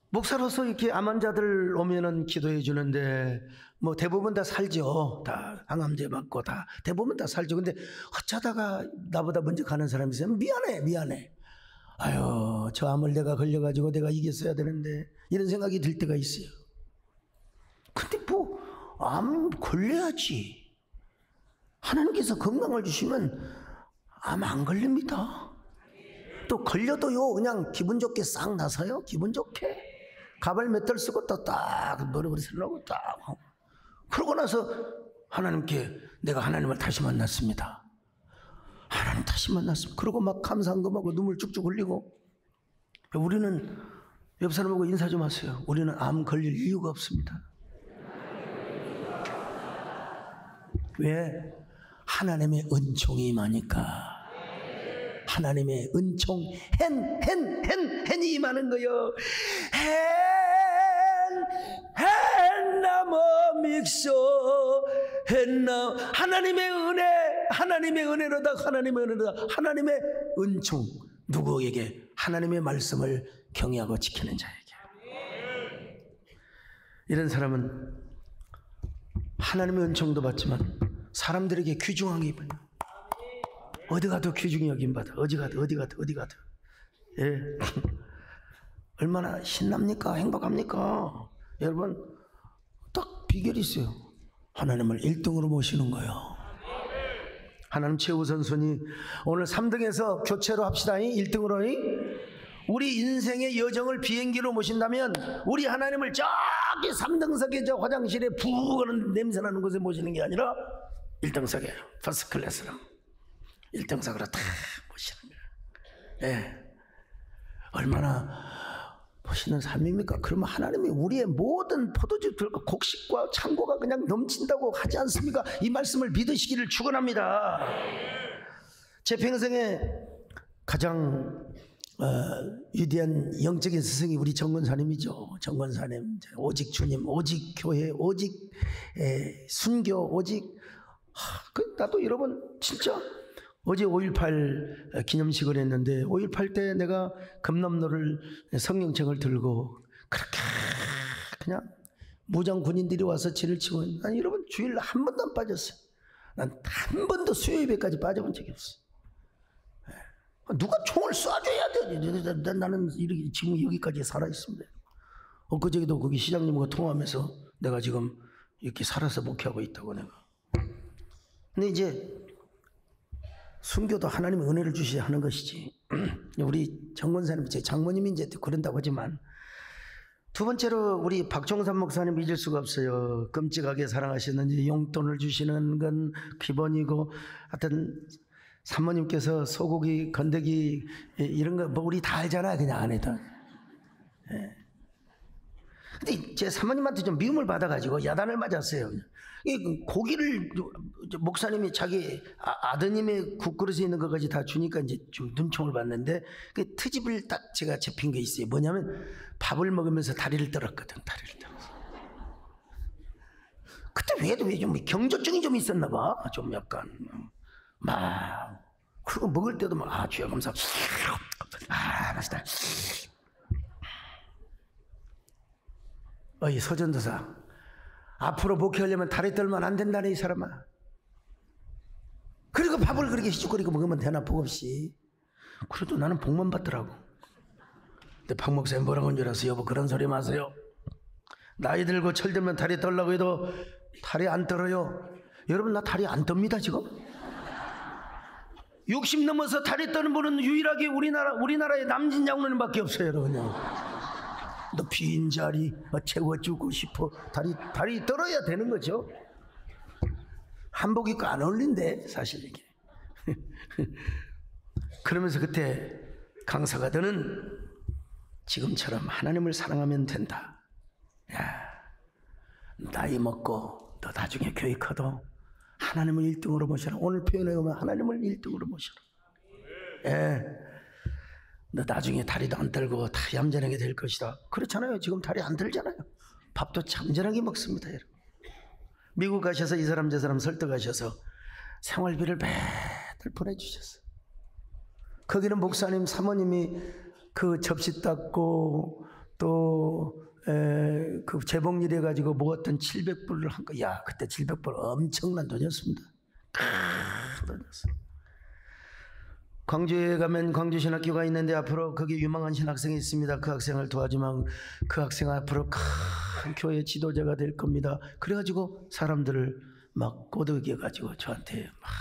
목사로서 이렇게 암 환자들 오면은 기도해 주는데 뭐 대부분 다 살죠. 다 항암제 맞고 다 대부분 다 살죠. 근데 어쩌다가 나보다 먼저 가는 사람이 있으면 미안해. 아유 저 암을 내가 걸려가지고 내가 이겼어야 되는데 이런 생각이 들 때가 있어요. 근데 뭐 암 걸려야지. 하나님께서 건강을 주시면 암 안 걸립니다. 또 걸려도요 그냥 기분 좋게 싹 나서요. 기분 좋게 가발 몇 달 쓰고 또 딱 노래부리 쓰려고 딱 그러고 나서 하나님께 내가 하나님을 다시 만났습니다. 하나님 다시 만났습니다. 그러고 막 감사한금하고 눈물 쭉쭉 흘리고. 우리는 옆 사람 보고 인사 좀 하세요. 우리는 암 걸릴 이유가 없습니다. 왜? 하나님의 은총이 임하니까. 하나님의 은총 헨이 임하는 거요. 헨나머 믹소 헨나. 하나님의 은혜로다. 하나님의 은총. 누구에게? 하나님의 말씀을 경외하고 지키는 자에게. 이런 사람은 하나님의 은총도 받지만 사람들에게 귀중하게 입어요. 어디 가도 귀중히 여김받아. 어디 가도. 예. 얼마나 신납니까? 행복합니까? 여러분 딱 비결이 있어요. 하나님을 1등으로 모시는 거예요. 하나님 최우선순위. 오늘 3등에서 교체로 합시다. 1등으로. 우리 인생의 여정을 비행기로 모신다면 우리 하나님을 저기 3등석에 저 화장실에 부 하는 냄새 나는 곳에 모시는 게 아니라 1등석에 퍼스트 클래스로 1등석으로 다 모시는 거예요. 예. 얼마나 멋있는 삶입니까? 그러면 하나님이 우리의 모든 포도주들과 곡식과 창고가 그냥 넘친다고 하지 않습니까? 이 말씀을 믿으시기를 축원합니다. 제 평생에 가장 위대한 영적인 스승이 우리 정권사님이죠. 정권사님, 오직 주님, 오직 교회, 오직 순교, 오직 나도 여러분 진짜 어제 5.18 기념식을 했는데 5.18 때 내가 금남로를 성령책을 들고 그렇게 그냥 무장 군인들이 와서 진을 치고 아니 여러분 주일 한 번도 안 빠졌어요. 난 한 번도 수요 예배까지 빠져본 적이 없어요. 누가 총을 쏴줘야 돼. 나는 이렇게 지금 여기까지 살아있습니다. 엊그저께도 거기 시장님과 통화하면서 내가 지금 이렇게 살아서 목회하고 있다고 내가. 근데 이제 순교도 하나님의 은혜를 주시야 하는 것이지. 우리 정권사님, 제 장모님이 이제 그런다고 하지만 두 번째로 우리 박종산 목사님 잊을 수가 없어요. 끔찍하게 사랑하시는지 용돈을 주시는 건 기본이고 하여튼 사모님께서 소고기, 건더기 이런 거 뭐 우리 다 알잖아요. 그냥 안 해도. 예. 근데 제 사모님한테 좀 미움을 받아가지고 야단을 맞았어요. 이 고기를 목사님이 자기 아드님의 국그릇에 있는 것까지 다 주니까 이제 좀 눈총을 봤는데 그 트집을 딱 제가 잡힌 게 있어요. 뭐냐면 밥을 먹으면서 다리를 떨었거든. 다리를 떨었어. 그때 왜 좀 경조증이 좀 있었나 봐. 좀 약간 막 그리고 먹을 때도 막 주여 감사. 맛있다. 이 서전도사 앞으로 목회하려면 다리 떨면 안 된다네 이 사람아. 그리고 밥을 그렇게 희죽거리고 먹으면 되나 복 없이. 그래도 나는 복만 받더라고. 근데 박 목사님 뭐라고 한 줄 알았어? 여보 그런 소리 마세요. 나이 들고 철들면 다리 떨라고 해도 다리 안 떨어요. 여러분 나 다리 안 떱니다 지금. 60 넘어서 다리 떠는 분은 유일하게 우리나라의 남진 양로님밖에 없어요 여러분요. 너 빈자리 채워주고 싶어. 다리 떨어야 되는 거죠. 한복 입고 안 어울린대 사실 이게. 그러면서 그때 강사가 너는 지금처럼 하나님을 사랑하면 된다. 야, 나이 먹고 너 나중에 교회 커도 하나님을 1등으로 모셔라. 오늘 표현해 보면 하나님을 1등으로 모셔라. 예. 너 나중에 다리도 안 떨고 다 얌전하게 될 것이다. 그렇잖아요. 지금 다리 안 떨잖아요. 밥도 참전하게 먹습니다. 여러분. 미국 가셔서 이 사람 저 사람 설득하셔서 생활비를 매달 보내주셨어요. 거기는 목사님 사모님이 그 접시 닦고 또 그 재봉일 해가지고 모았던 700불을 한 거. 야 그때 700불 엄청난 돈이었습니다. 큰 돈이었어요. 광주에 가면 광주신학교가 있는데 앞으로 거기 유망한 신학생이 있습니다. 그 학생을 도와주면 그 학생 앞으로 큰 교회 지도자가 될 겁니다. 그래가지고 사람들을 막 꼬드겨가지고 저한테 막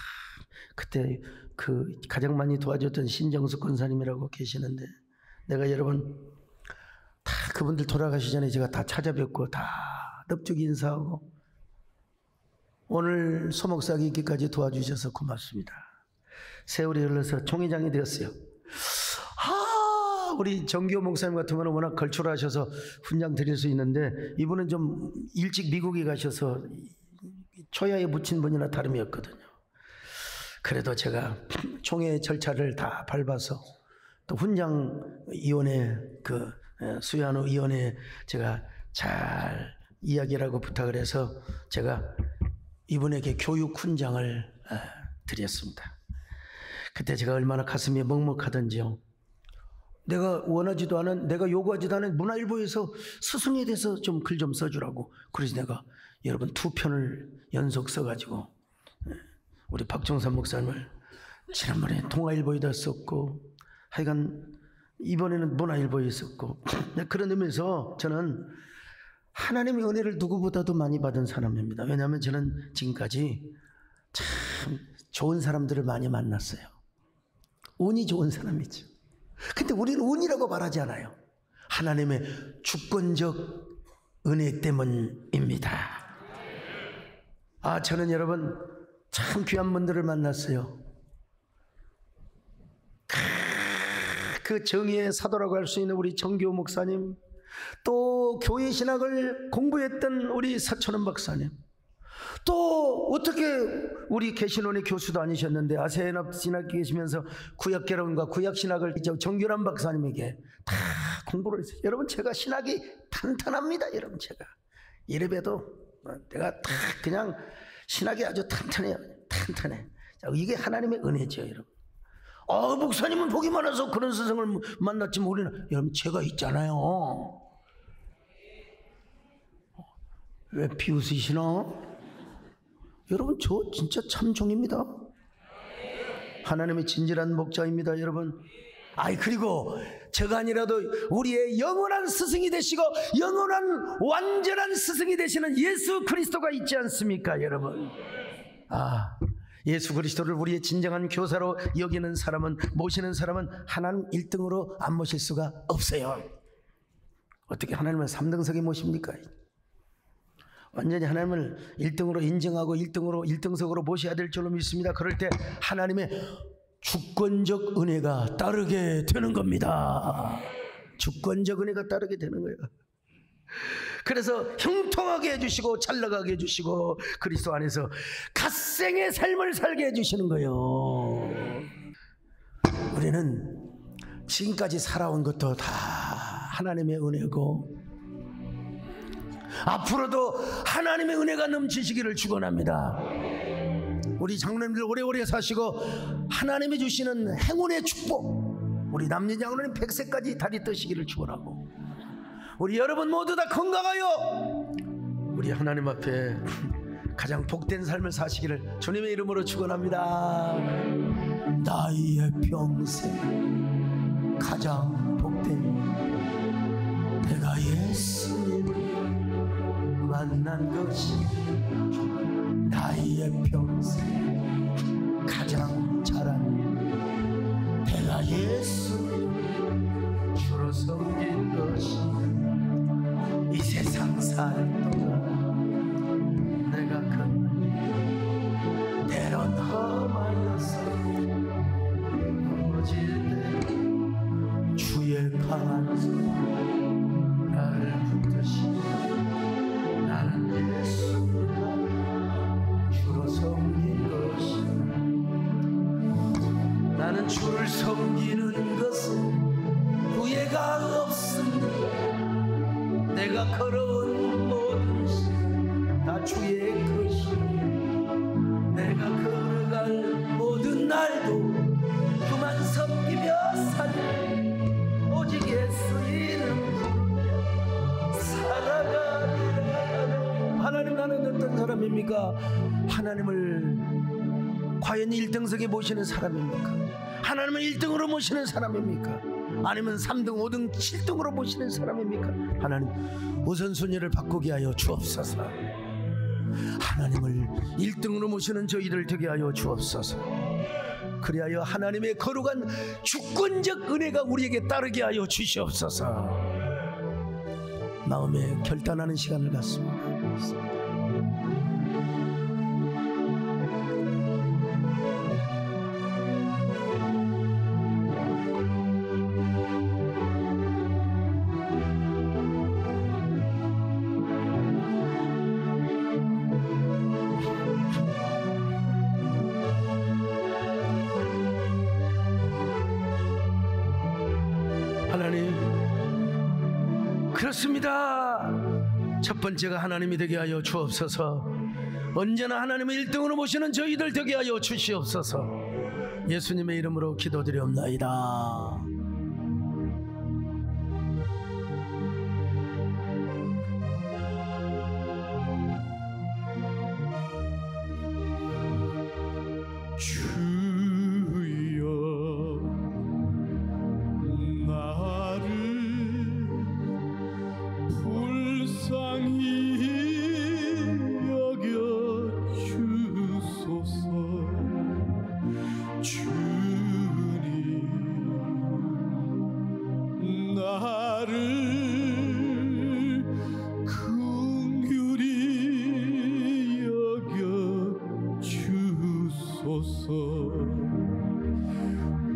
그때 그 가장 많이 도와줬던 신정숙 권사님이라고 계시는데 내가 여러분 다 그분들 돌아가시 전에 제가 다 찾아뵙고 다 넙죽 인사하고 오늘 소목사기 있기까지 도와주셔서 고맙습니다. 세월이 흘러서 총회장이 되었어요. 우리 정기호 목사님 같은 거는 워낙 걸출하셔서 훈장 드릴 수 있는데 이분은 좀 일찍 미국에 가셔서 초야에 묻힌 분이나 다름이 없거든요. 그래도 제가 총회 절차를 다 밟아서 또 훈장위원회 그 수여하는 위원회에 제가 잘 이야기라고 부탁을 해서 제가 이분에게 교육 훈장을 드렸습니다. 그때 제가 얼마나 가슴이 먹먹하던지요. 내가 원하지도 않은, 내가 요구하지도 않은 문화일보에서 스승에 대해서 좀 글 좀 써주라고. 그래서 내가 여러분 2편을 연속 써가지고 우리 박종산 목사님을 지난번에 동아일보에다 썼고 하여간 이번에는 문화일보에 썼고 그런 의미에서 저는 하나님의 은혜를 누구보다도 많이 받은 사람입니다. 왜냐하면 저는 지금까지 참 좋은 사람들을 많이 만났어요. 운이 좋은 사람이죠. 근데 우리는 운이라고 말하지 않아요. 하나님의 주권적 은혜 때문입니다. 저는 여러분 참 귀한 분들을 만났어요. 그 정의의 사도라고 할 수 있는 우리 정교 목사님, 또 교회 신학을 공부했던 우리 서천원 박사님, 또 어떻게 우리 개신원의 교수도 아니셨는데 아세아연합 신학교에 계시면서 구약개론과 구약신학을 정규란 박사님에게 다 공부를 했어요. 여러분 제가 신학이 탄탄합니다. 여러분 제가 이래봬도 내가 다 그냥 신학이 아주 탄탄해요. 탄탄해. 이게 하나님의 은혜죠. 여러분. 목사님은 복이 많아서 그런 스승을 만났지만 우리는, 여러분 제가 있잖아요. 왜 비웃으시나? 여러분 저 진짜 참종입니다. 하나님의 진실한 목자입니다. 여러분. 그리고 제가 아니라도 우리의 영원한 스승이 되시고 영원한 완전한 스승이 되시는 예수 그리스도가 있지 않습니까? 여러분. 예수 그리스도를 우리의 진정한 교사로 여기는 사람은, 모시는 사람은 하나님 1등으로 안 모실 수가 없어요. 어떻게 하나님을 3등석에 모십니까? 완전히 하나님을 1등으로 인정하고 1등석으로 모셔야 될 줄로 믿습니다. 그럴 때 하나님의 주권적 은혜가 따르게 되는 겁니다. 주권적 은혜가 따르게 되는 거예요. 그래서 형통하게 해주시고 잘 나가게 해주시고 그리스도 안에서 갓생의 삶을 살게 해주시는 거예요. 우리는 지금까지 살아온 것도 다 하나님의 은혜고 앞으로도 하나님의 은혜가 넘치시기를 축원합니다. 우리 장로님들 오래오래 사시고 하나님이 주시는 행운의 축복, 우리 남녀 장로님 100세까지 다리 떠시기를 축원하고 우리 여러분 모두 다 건강하여 우리 하나님 앞에 가장 복된 삶을 사시기를 주님의 이름으로 축원합니다. 나의 평생 가장 복된 내가 예수님을 만난 것이 나의 평생 가장 잘한 내가 예수님을 주로 섬긴 것이 이 세상 살 동안 내가 걷는 때론 험하여서 넘어질 때 주의 강한 손 나를 붙드시고 나는 예수님을 주로 섬긴 것이 나는 주를 섬기는 것은 후회가 없습니다. 내가 걸어온 모든 시 다 주의 것이 내가 걸어갈 모든 날도 그만 섬기며 살리 오직 예수 이름 부르며 살아가리라. 하나님, 나는 어떤 사람입니까? 하나님을 과연 1등석에 모시는 사람입니까? 하나님을 1등으로 모시는 사람입니까? 아니면 3등, 5등, 7등으로 모시는 사람입니까? 하나님, 우선순위를 바꾸게 하여 주옵소서. 하나님을 1등으로 모시는 저희들 되게 하여 주옵소서. 그리하여 하나님의 거룩한 주권적 은혜가 우리에게 따르게 하여 주시옵소서. 마음에 결단하는 시간을 갖습니다. 그렇습니다. 첫 번째가 하나님이 되게 하여 주옵소서. 언제나 하나님을 1등으로 모시는 저희들 되게 하여 주시옵소서. 예수님의 이름으로 기도드리옵나이다. 불쌍히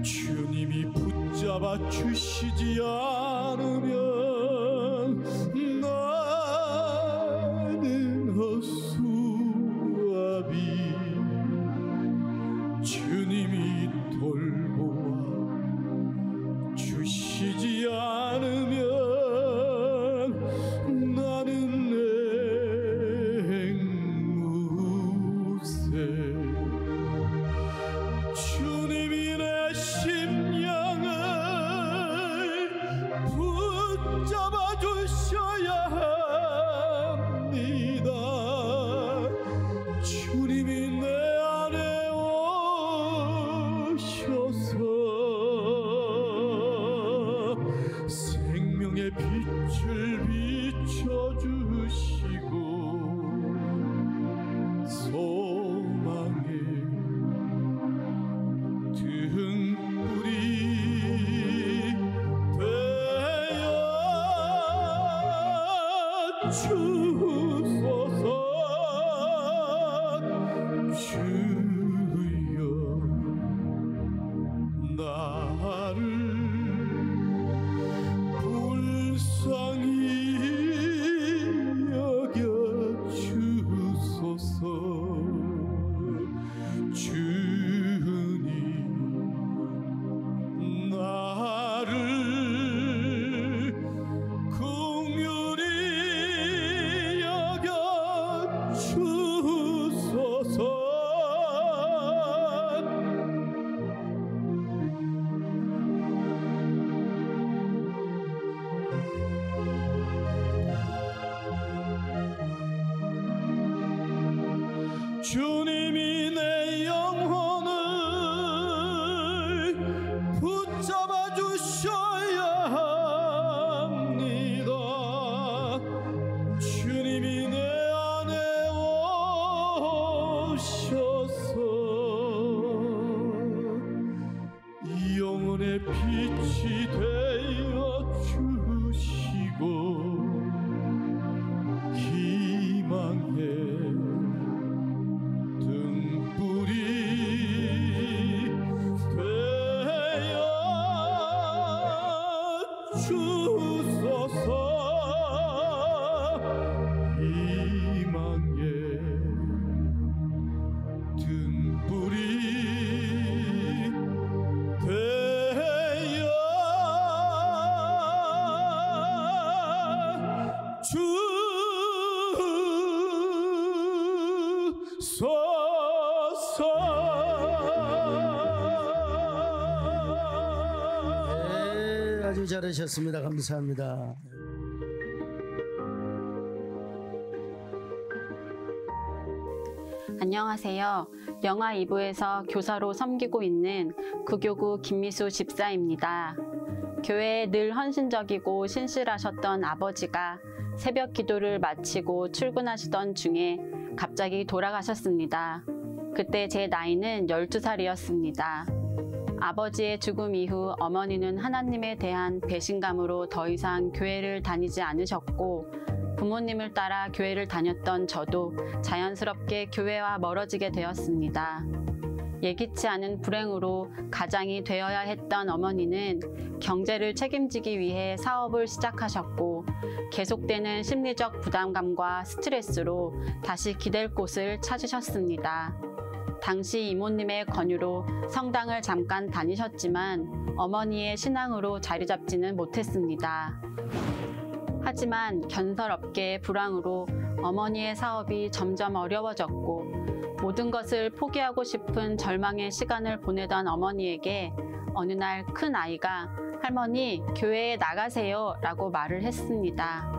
주님이 붙잡아 주시지 않으면 나는 허수아비. 주님이 돌보아 주시지 않으면 나는 앵무새. 주님이 내 심령을 붙잡아 주셔야 합니다. 주님이 내 안에 오셔서 생명의 빛을 비춰주시고 소망의 등불이 되어 주소서. 주여 나를 불쌍히 여겨 주소서. 주님 나를 긍휼히 여겨 주소서. 주님이 내 영혼을 붙잡아 주셔야 합니다. 주님이 내 안에 오셔서 영혼의 빛이 되어 주시고 희망의 등불이 되어 주소서. 희망의 등불이 되어 네, 아주 잘하셨습니다. 감사합니다. 안녕하세요. 영화 2부에서 교사로 섬기고 있는 구교구 김미수 집사입니다. 교회에 늘 헌신적이고 신실하셨던 아버지가 새벽 기도를 마치고 출근하시던 중에 갑자기 돌아가셨습니다. 그때 제 나이는 12살이었습니다. 아버지의 죽음 이후 어머니는 하나님에 대한 배신감으로 더 이상 교회를 다니지 않으셨고, 부모님을 따라 교회를 다녔던 저도 자연스럽게 교회와 멀어지게 되었습니다. 예기치 않은 불행으로 가장이 되어야 했던 어머니는 경제를 책임지기 위해 사업을 시작하셨고, 계속되는 심리적 부담감과 스트레스로 다시 기댈 곳을 찾으셨습니다. 당시 이모님의 권유로 성당을 잠깐 다니셨지만 어머니의 신앙으로 자리 잡지는 못했습니다. 하지만 견설업계의 불황으로 어머니의 사업이 점점 어려워졌고, 모든 것을 포기하고 싶은 절망의 시간을 보내던 어머니에게 어느 날 큰 아이가 "할머니, 교회에 나가세요" 라고 말을 했습니다.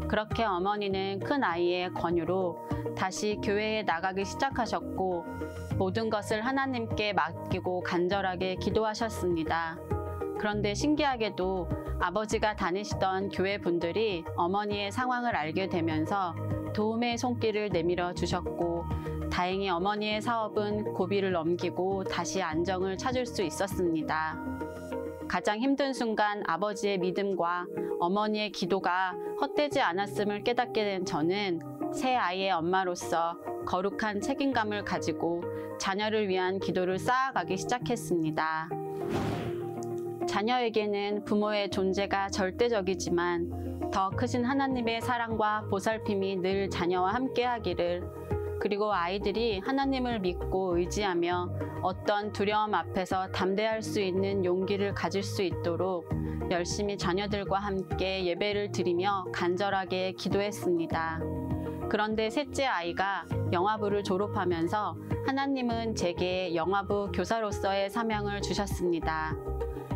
그렇게 어머니는 큰 아이의 권유로 다시 교회에 나가기 시작하셨고, 모든 것을 하나님께 맡기고 간절하게 기도하셨습니다. 그런데 신기하게도 아버지가 다니시던 교회 분들이 어머니의 상황을 알게 되면서 도움의 손길을 내밀어 주셨고, 다행히 어머니의 사업은 고비를 넘기고 다시 안정을 찾을 수 있었습니다. 가장 힘든 순간 아버지의 믿음과 어머니의 기도가 헛되지 않았음을 깨닫게 된 저는 새 아이의 엄마로서 거룩한 책임감을 가지고 자녀를 위한 기도를 쌓아가기 시작했습니다. 자녀에게는 부모의 존재가 절대적이지만 더 크신 하나님의 사랑과 보살핌이 늘 자녀와 함께하기를, 그리고 아이들이 하나님을 믿고 의지하며 어떤 두려움 앞에서 담대할 수 있는 용기를 가질 수 있도록 열심히 자녀들과 함께 예배를 드리며 간절하게 기도했습니다. 그런데 셋째 아이가 영화부를 졸업하면서 하나님은 제게 영화부 교사로서의 사명을 주셨습니다.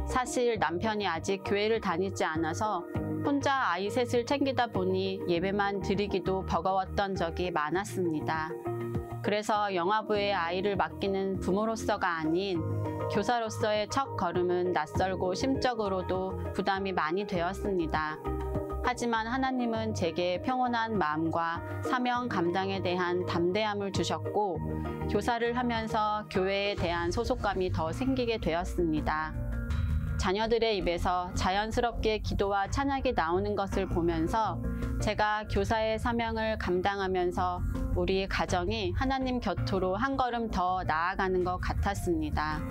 사실 남편이 아직 교회를 다니지 않아서 혼자 아이 셋을 챙기다 보니 예배만 드리기도 버거웠던 적이 많았습니다. 그래서 영화부에 아이를 맡기는 부모로서가 아닌 교사로서의 첫 걸음은 낯설고 심적으로도 부담이 많이 되었습니다. 하지만 하나님은 제게 평온한 마음과 사명 감당에 대한 담대함을 주셨고, 교사를 하면서 교회에 대한 소속감이 더 생기게 되었습니다. 자녀들의 입에서 자연스럽게 기도와 찬양이 나오는 것을 보면서 제가 교사의 사명을 감당하면서 우리 가정이 하나님 곁으로 한 걸음 더 나아가는 것 같았습니다.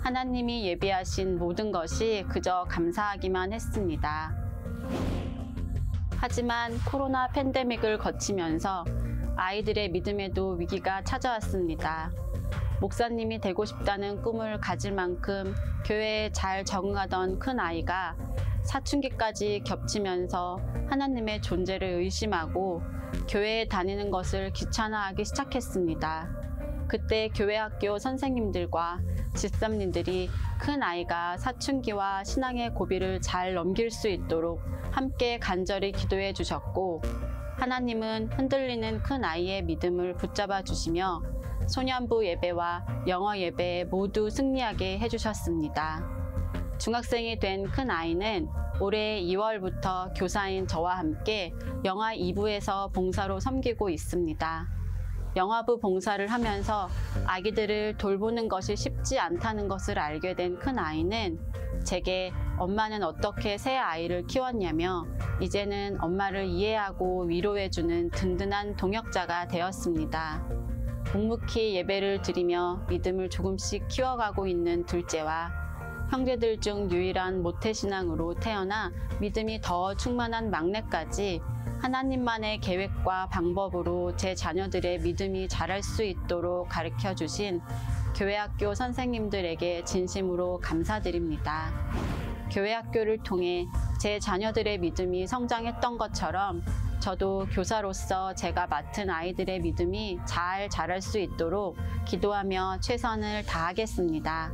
하나님이 예비하신 모든 것이 그저 감사하기만 했습니다. 하지만 코로나 팬데믹을 거치면서 아이들의 믿음에도 위기가 찾아왔습니다. 목사님이 되고 싶다는 꿈을 가질 만큼 교회에 잘 적응하던 큰 아이가 사춘기까지 겹치면서 하나님의 존재를 의심하고 교회에 다니는 것을 귀찮아하기 시작했습니다. 그때 교회 학교 선생님들과 집사님들이 큰 아이가 사춘기와 신앙의 고비를 잘 넘길 수 있도록 함께 간절히 기도해 주셨고, 하나님은 흔들리는 큰 아이의 믿음을 붙잡아 주시며 소년부 예배와 영어 예배에 모두 승리하게 해주셨습니다. 중학생이 된 큰 아이는 올해 2월부터 교사인 저와 함께 영화 2부에서 봉사로 섬기고 있습니다. 영화부 봉사를 하면서 아기들을 돌보는 것이 쉽지 않다는 것을 알게 된 큰 아이는 제게 엄마는 어떻게 새 아이를 키웠냐며 이제는 엄마를 이해하고 위로해주는 든든한 동역자가 되었습니다. 묵묵히 예배를 드리며 믿음을 조금씩 키워가고 있는 둘째와 형제들 중 유일한 모태신앙으로 태어나 믿음이 더 충만한 막내까지 하나님만의 계획과 방법으로 제 자녀들의 믿음이 자랄 수 있도록 가르쳐 주신 교회학교 선생님들에게 진심으로 감사드립니다. 교회학교를 통해 제 자녀들의 믿음이 성장했던 것처럼 저도 교사로서 제가 맡은 아이들의 믿음이 잘 자랄 수 있도록 기도하며 최선을 다하겠습니다.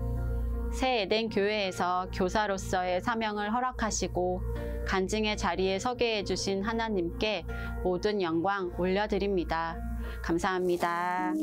새 에덴 교회에서 교사로서의 사명을 허락하시고 간증의 자리에 서게 해주신 하나님께 모든 영광 올려드립니다. 감사합니다.